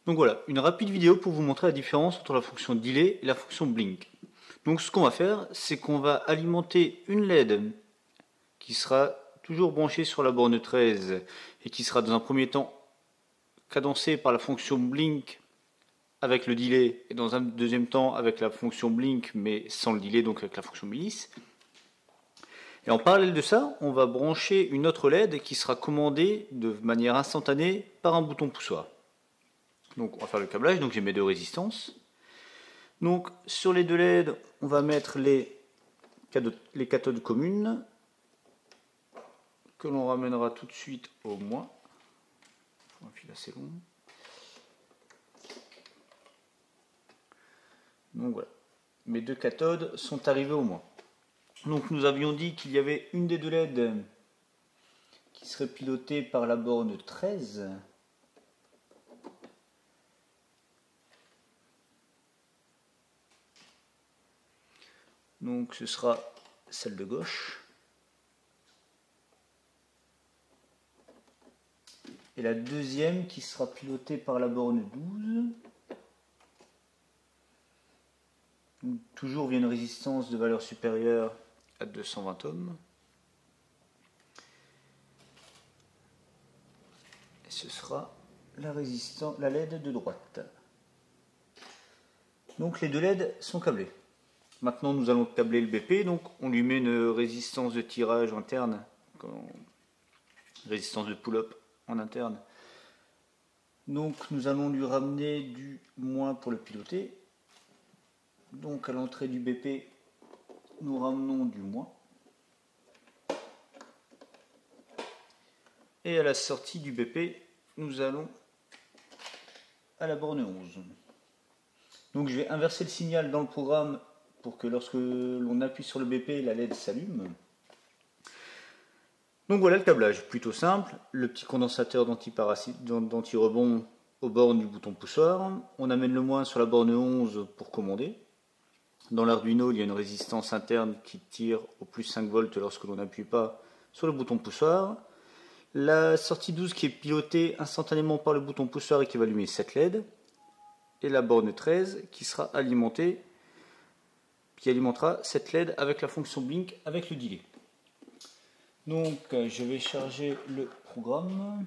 Donc voilà, une rapide vidéo pour vous montrer la différence entre la fonction delay et la fonction blink. Donc ce qu'on va faire, c'est qu'on va alimenter une LED qui sera toujours branchée sur la borne 13 et qui sera dans un premier temps cadencée par la fonction blink avec le delay et dans un deuxième temps avec la fonction blink mais sans le delay, donc avec la fonction milice. Et en parallèle de ça, on va brancher une autre LED qui sera commandée de manière instantanée par un bouton poussoir. Donc on va faire le câblage, donc j'ai mes deux résistances. Donc sur les deux LED, on va mettre les cathodes communes que l'on ramènera tout de suite au moins. Un fil assez long. Donc voilà, mes deux cathodes sont arrivées au moins. Donc nous avions dit qu'il y avait une des deux LED qui serait pilotée par la borne 13. Donc ce sera celle de gauche. Et la deuxième qui sera pilotée par la borne 12. Donc, toujours via une résistance de valeur supérieure à 220 ohms. Et ce sera la LED de droite. Donc les deux LED sont câblés. Maintenant nous allons câbler le BP, donc on lui met une résistance de tirage interne, résistance de pull-up en interne. Donc nous allons lui ramener du moins pour le piloter. Donc à l'entrée du BP, nous ramenons du moins. Et à la sortie du BP, nous allons à la borne 11. Donc je vais inverser le signal dans le programme pour que lorsque l'on appuie sur le BP, la LED s'allume. Donc voilà le câblage, plutôt simple. Le petit condensateur d'anti-rebond aux bornes du bouton poussoir. On amène le moins sur la borne 11 pour commander. Dans l'Arduino, il y a une résistance interne qui tire au plus 5 volts lorsque l'on n'appuie pas sur le bouton poussoir. La sortie 12 qui est pilotée instantanément par le bouton poussoir et qui va allumer cette LED. Et la borne 13 qui sera alimentée, qui alimentera cette LED avec la fonction blink avec le delay. Donc je vais charger le programme.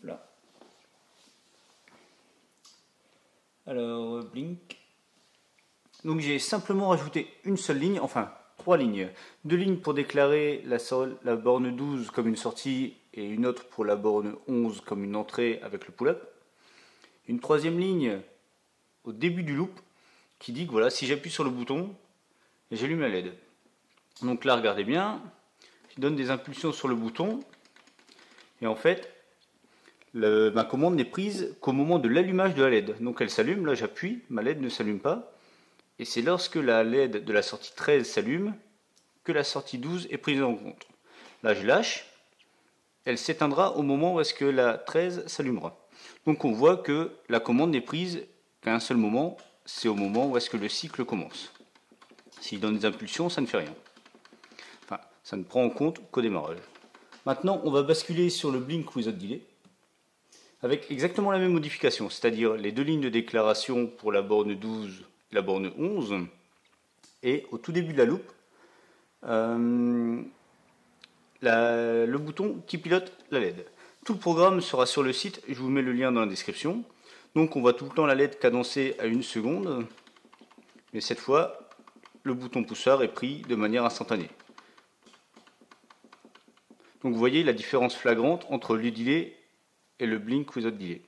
Là. Alors blink. Donc j'ai simplement rajouté une seule ligne, enfin 3 lignes. 2 lignes pour déclarer la borne 12 comme une sortie et une autre pour la borne 11 comme une entrée avec le pull-up. Une troisième ligne au début du loop qui dit que voilà, si j'appuie sur le bouton, j'allume la LED. Donc là, regardez bien, je donne des impulsions sur le bouton et en fait, ma commande n'est prise qu'au moment de l'allumage de la LED. Donc elle s'allume, là j'appuie, ma LED ne s'allume pas. Et c'est lorsque la LED de la sortie 13 s'allume que la sortie 12 est prise en compte. Là je lâche, elle s'éteindra au moment où est-ce que la 13 s'allumera. Donc on voit que la commande n'est prise qu'à un seul moment, c'est au moment où est-ce que le cycle commence. S'il donne des impulsions, ça ne fait rien. Enfin, ça ne prend en compte qu'au démarrage. Maintenant, on va basculer sur le blink without delay avec exactement la même modification, c'est-à-dire les deux lignes de déclaration pour la borne 12 et la borne 11, et au tout début de la loupe, le bouton qui pilote la LED. Tout le programme sera sur le site, je vous mets le lien dans la description. Donc on voit tout le temps la LED cadencée à 1 seconde, mais cette fois, le bouton pousseur est pris de manière instantanée. Donc vous voyez la différence flagrante entre le delay et le blink without delay.